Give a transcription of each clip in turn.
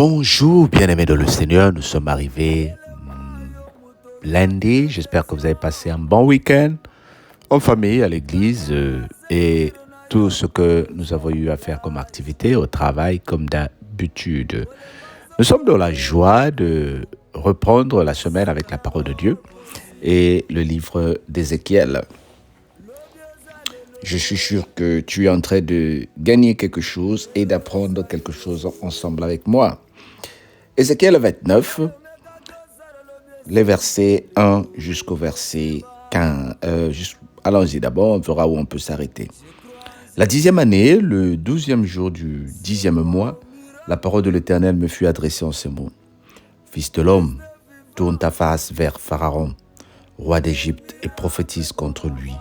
Bonjour, bien-aimés dans le Seigneur. Nous sommes arrivés lundi. J'espère que vous avez passé un bon week-end en famille, à l'église et tout ce que nous avons eu à faire comme activité au travail, comme d'habitude. Nous sommes dans la joie de reprendre la semaine avec la parole de Dieu et le livre d'Ézéchiel. Je suis sûr que tu es en train de gagner quelque chose et d'apprendre quelque chose ensemble avec moi. Ézéchiel 29, les versets 1 jusqu'au verset 15. Allons-y d'abord, on verra où on peut s'arrêter. La 10e année, le 12e jour du 10e mois, la parole de l'Éternel me fut adressée en ces mots. Fils de l'homme, tourne ta face vers Pharaon, roi d'Égypte, et prophétise contre lui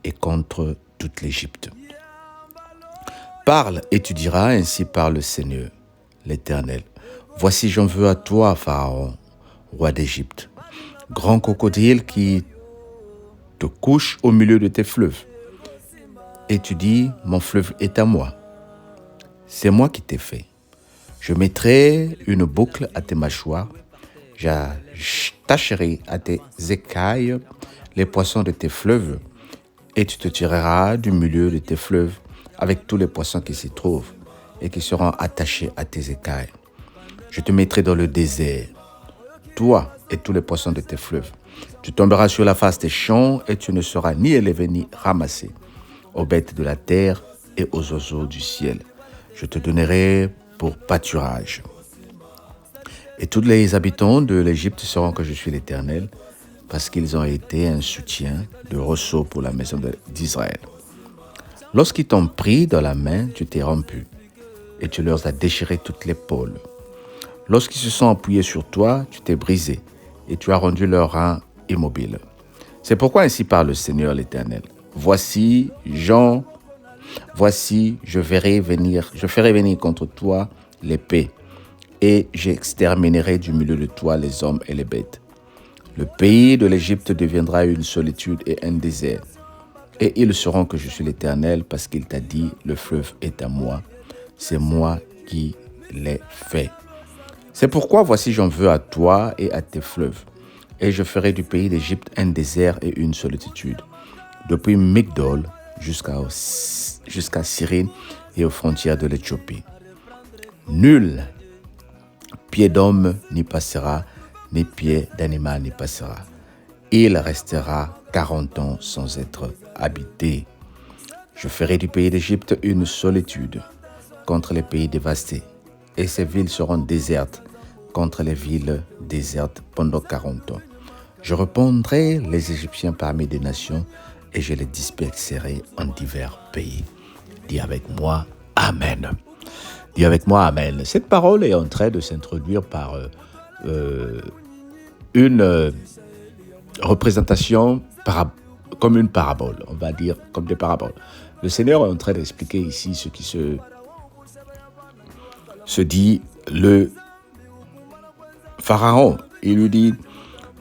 et contre toute l'Égypte. Parle et tu diras, ainsi parle le Seigneur, l'Éternel. Voici, j'en veux à toi, Pharaon, roi d'Égypte, grand crocodile qui te couche au milieu de tes fleuves. Et tu dis, mon fleuve est à moi. C'est moi qui t'ai fait. Je mettrai une boucle à tes mâchoires, j'attacherai à tes écailles les poissons de tes fleuves, et tu te tireras du milieu de tes fleuves avec tous les poissons qui s'y trouvent et qui seront attachés à tes écailles. Je te mettrai dans le désert, toi et tous les poissons de tes fleuves. Tu tomberas sur la face des champs et tu ne seras ni élevé ni ramassé, aux bêtes de la terre et aux oiseaux du ciel. Je te donnerai pour pâturage. Et tous les habitants de l'Égypte sauront que je suis l'Éternel, parce qu'ils ont été un soutien de ressaut pour la maison d'Israël. Lorsqu'ils t'ont pris dans la main, tu t'es rompu, et tu leur as déchiré toute l'épaule. Lorsqu'ils se sont appuyés sur toi, tu t'es brisé, et tu as rendu leurs reins immobiles. C'est pourquoi ainsi parle le Seigneur l'Éternel. Voici, je ferai venir contre toi l'épée, et j'exterminerai du milieu de toi les hommes et les bêtes. Le pays de l'Égypte deviendra une solitude et un désert. Et ils sauront que je suis l'Éternel parce qu'il t'a dit, le fleuve est à moi. C'est moi qui l'ai fait. C'est pourquoi voici j'en veux à toi et à tes fleuves. Et je ferai du pays d'Égypte un désert et une solitude. Depuis Migdol jusqu'à Cyrène et aux frontières de l'Éthiopie. Nul pied d'homme n'y passera, ni pied d'animal n'y passera. Il restera 40 ans sans être habité. Je ferai du pays d'Égypte une solitude contre les pays dévastés, et ces villes seront désertes contre les villes désertes pendant 40 ans. Je répandrai les Égyptiens parmi des nations, et je les disperserai en divers pays. Dis avec moi, Amen. Dis avec moi, Amen. Cette parole est en train de s'introduire par une représentation comme une parabole, on va dire comme des paraboles. Le Seigneur est en train d'expliquer ici ce qui se dit le Pharaon. Il lui dit,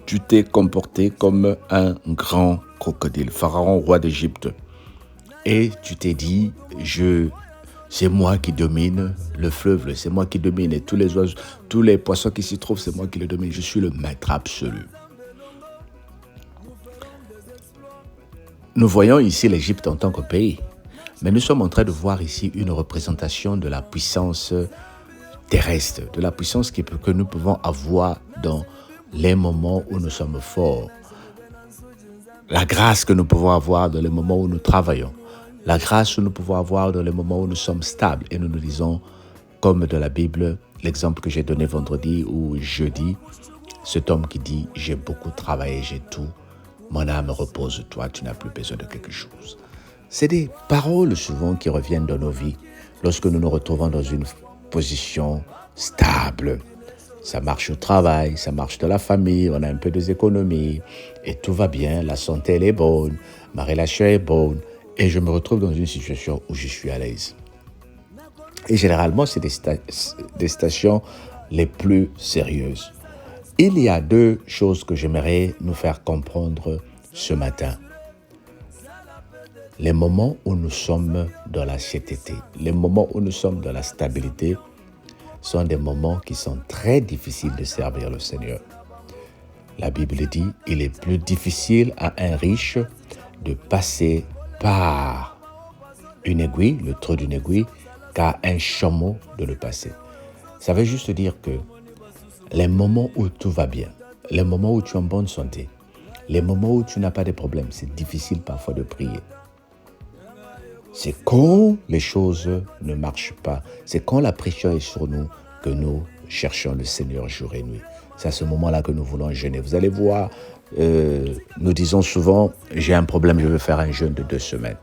tu t'es comporté comme un grand crocodile, Pharaon, roi d'Égypte. Et tu t'es dit, c'est moi qui domine le fleuve, c'est moi qui domine et tous les oiseaux, tous les poissons qui s'y trouvent, c'est moi qui les domine. Je suis le maître absolu. Nous voyons ici l'Égypte en tant que pays, mais nous sommes en train de voir ici une représentation de la puissance terrestre, de la puissance que nous pouvons avoir dans les moments où nous sommes forts. La grâce que nous pouvons avoir dans les moments où nous travaillons. La grâce que nous pouvons avoir dans les moments où nous sommes stables. Et nous nous disons, comme dans la Bible, l'exemple que j'ai donné vendredi ou jeudi, cet homme qui dit, j'ai beaucoup travaillé, j'ai tout. Mon âme repose-toi, tu n'as plus besoin de quelque chose. C'est des paroles souvent qui reviennent dans nos vies lorsque nous nous retrouvons dans une position stable. Ça marche au travail, ça marche dans la famille, on a un peu des économies et tout va bien, la santé elle est bonne, ma relation est bonne et je me retrouve dans une situation où je suis à l'aise. Et généralement, c'est des stations les plus sérieuses. Il y a deux choses que j'aimerais nous faire comprendre ce matin. Les moments où nous sommes dans la satiété, les moments où nous sommes dans la stabilité, sont des moments qui sont très difficiles de servir le Seigneur. La Bible dit, il est plus difficile à un riche de passer par une aiguille, le trou d'une aiguille, qu'à un chameau de le passer. Ça veut juste dire que les moments où tout va bien, les moments où tu es en bonne santé, les moments où tu n'as pas de problème, c'est difficile parfois de prier. C'est quand les choses ne marchent pas, c'est quand la pression est sur nous que nous cherchons le Seigneur jour et nuit. C'est à ce moment-là que nous voulons jeûner. Vous allez voir, nous disons souvent, j'ai un problème, je veux faire un jeûne de 2 semaines.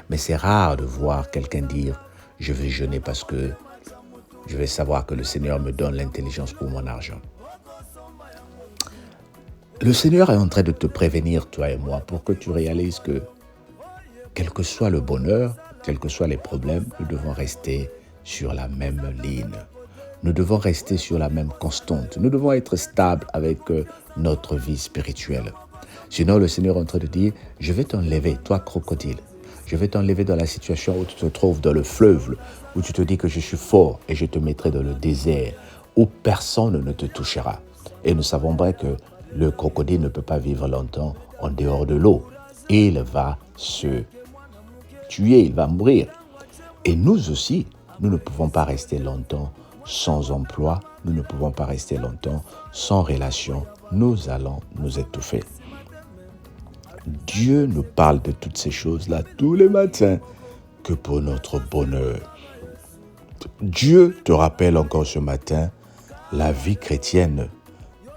Mais c'est rare de voir quelqu'un dire, je vais jeûner parce que je vais savoir que le Seigneur me donne l'intelligence pour mon argent. Le Seigneur est en train de te prévenir, toi et moi, pour que tu réalises que, quel que soit le bonheur, quels que soient les problèmes, nous devons rester sur la même ligne. Nous devons rester sur la même constante. Nous devons être stables avec notre vie spirituelle. Sinon, le Seigneur est en train de dire, je vais t'enlever, toi crocodile. Je vais t'enlever dans la situation où tu te trouves dans le fleuve, où tu te dis que je suis fort et je te mettrai dans le désert, où personne ne te touchera. Et nous savons bien que le crocodile ne peut pas vivre longtemps en dehors de l'eau. Il va se tuer, il va mourir. Et nous aussi, nous ne pouvons pas rester longtemps sans emploi, nous ne pouvons pas rester longtemps sans relation, nous allons nous étouffer. Dieu nous parle de toutes ces choses-là tous les matins que pour notre bonheur. Dieu te rappelle encore ce matin, la vie chrétienne,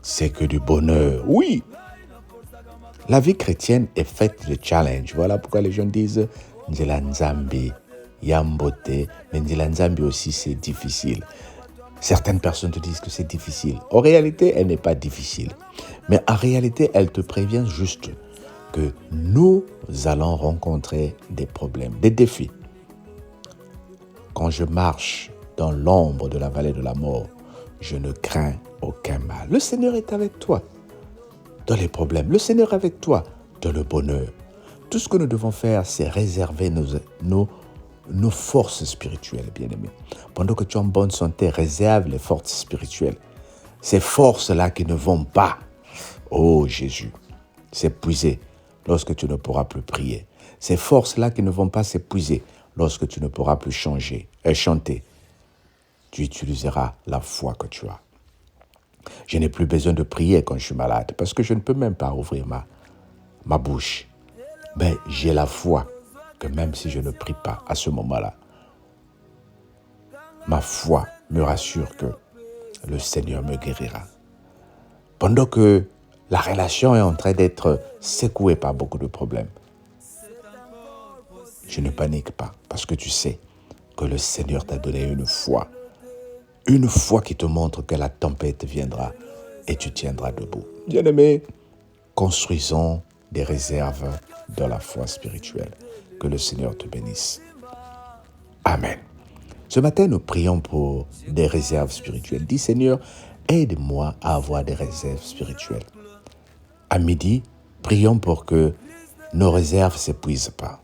c'est que du bonheur. Oui, la vie chrétienne est faite de challenges. Voilà pourquoi les gens disent Nzela Nzambi, Yambote, mais Nzela Nzambi aussi c'est difficile. Certaines personnes te disent que c'est difficile. En réalité, elle n'est pas difficile. Mais en réalité, elle te prévient juste que nous allons rencontrer des problèmes, des défis. Quand je marche dans l'ombre de la vallée de la mort, je ne crains aucun mal. Le Seigneur est avec toi dans les problèmes. Le Seigneur est avec toi dans le bonheur. Tout ce que nous devons faire, c'est réserver nos forces spirituelles, bien-aimés. Pendant que tu es en bonne santé, réserve les forces spirituelles. Ces forces-là qui ne vont pas, oh Jésus, s'épuiser lorsque tu ne pourras plus prier. Ces forces-là qui ne vont pas s'épuiser lorsque tu ne pourras plus chanter. Tu utiliseras la foi que tu as. Je n'ai plus besoin de prier quand je suis malade parce que je ne peux même pas ouvrir ma bouche. Mais j'ai la foi que même si je ne prie pas à ce moment-là, ma foi me rassure que le Seigneur me guérira. Pendant que la relation est en train d'être secouée par beaucoup de problèmes, je ne panique pas parce que tu sais que le Seigneur t'a donné une foi qui te montre que la tempête viendra et tu tiendras debout. Bien-aimés, construisons des réserves dans la foi spirituelle. Que le Seigneur te bénisse. Amen. Ce matin, nous prions pour des réserves spirituelles. Dis Seigneur, aide-moi à avoir des réserves spirituelles. À midi, prions pour que nos réserves ne s'épuisent pas.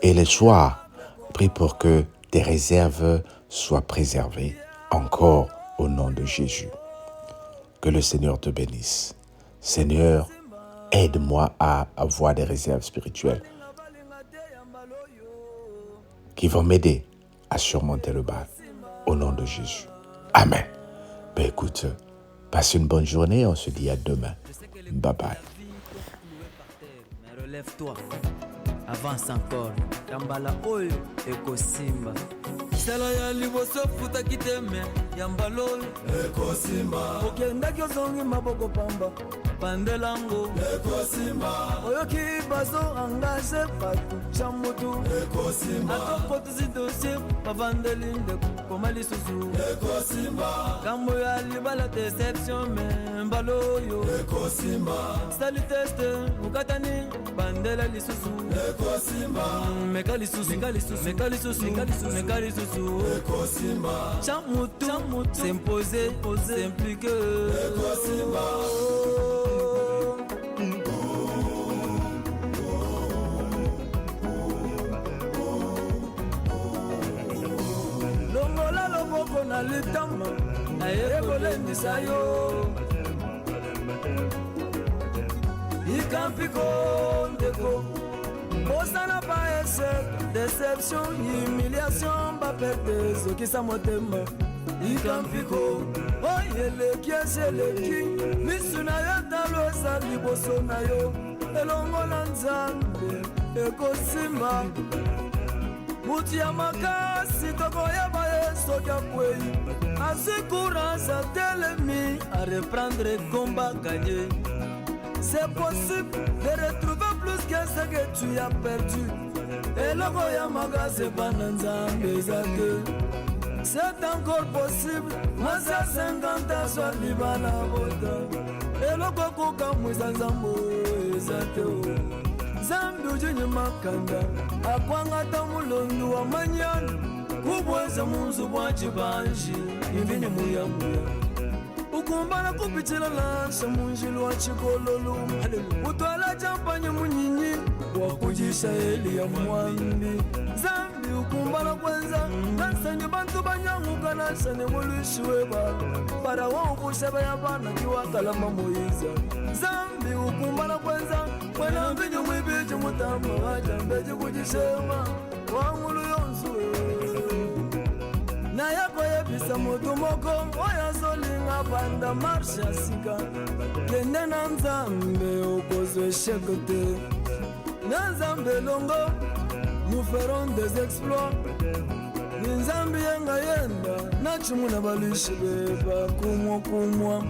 Et le soir, prie pour que tes réserves soient préservées encore au nom de Jésus. Que le Seigneur te bénisse. Seigneur, aide-moi à avoir des réserves spirituelles qui vont m'aider à surmonter le mal. Au nom de Jésus. Amen. Ben écoute, passe une bonne journée. On se dit à demain. Bye bye. Relève-toi. Avance encore. Yambala oyo ekosimba. Sala ya liboso futa kiteme. Yambala oyo ekosimba. Okendaki ozongi maboko pamba. Pandelango ekosimba. Oyoki bazo engage batu chamutu ekosimba. Atoko tuzidosie pavandelinde koma lisusu ekosimba. Kambo ya libala deception me mbalo oyo ekosimba. Sali teste ukatani bandela lisusu ekosimba. Meka lisusu meka lisusu ekosimba. Chamutu s'imposer s'impliquer ekosimba. moko na litama naye kolendisa yo ikampiko ndeko osana pa échec déception humiliation bapete ezokisa motema ikampiko oyeleki ezeleki misu na yo talo eza liboso na yo elongola nzambe ekosimba mutu ya makasi tokoyeba ye soki akwei azwi courage atelemi a reprendre combat gagné. C'est possible de retrouver plus que ce que tu as perdu. Eloko ya magase bana nzambe ezate. C'est encore possible. Masa 50 ans soit libana bota. Eloko koka mwiza nzambo ezate o. Zambi ujinye makanda akwanga tamulondo wa manyana kubweza munzu bwa chibanji imvini muya ukumbana kupitila lansa munjilo wa chikololo utwala champanye munyinyi wakujisha eli ya mwambi zambi ukumbana kwenza nansanye bantu banyanguka nansane mulishiwe para waubusha ya bana kiwakalama Moiza zambi ukumbana kwenza mwena mbinyo mwibiji mutamba wajambeji kujishema wangulu yonsuwe na yako yebisa mutu moko oya zolinga banda marshe ya sika kende na nzambe okozwe esheke te na nzambe longo nous ferons des exploits ni nzambe yenga yenda na chimu na balushi beba kumwa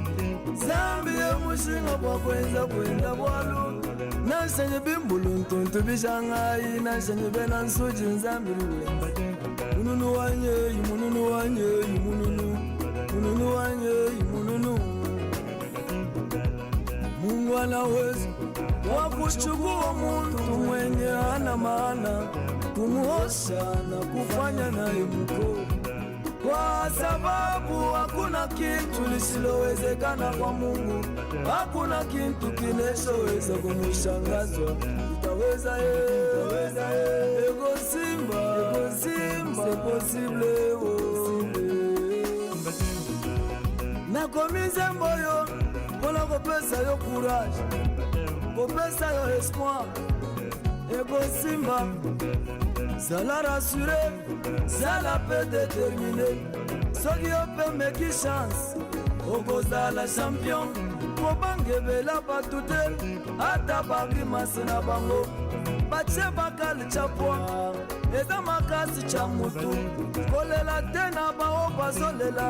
zambi ye mushinga bwa kwenza kwenda bwalu na shenye bimbulu ntuntu bishangai na shenye bena nsuji nzambe ruwemba mununu wanye mununu wanye mununu wanye mununu Mungu anaweza wakuchukua muntu mwenye hana maana kumuosha na kufanya naye mko, kwa sababu hakuna kitu lisilowezekana kwa Mungu. Hakuna kitu kinachoweza kumushangaza. Utaweza ego simba c'est possible nakomize mboyo mpona kopesa yo courage, kopesa yo espoir. Ego simba zala rassuré, zala pe déterminé. Soki yo pe meki chance okozala champion. Kobangebela batu te ata bakimasi na bango batie bakali chapwa eza makasi cha mutu kolela te na bao bazolela.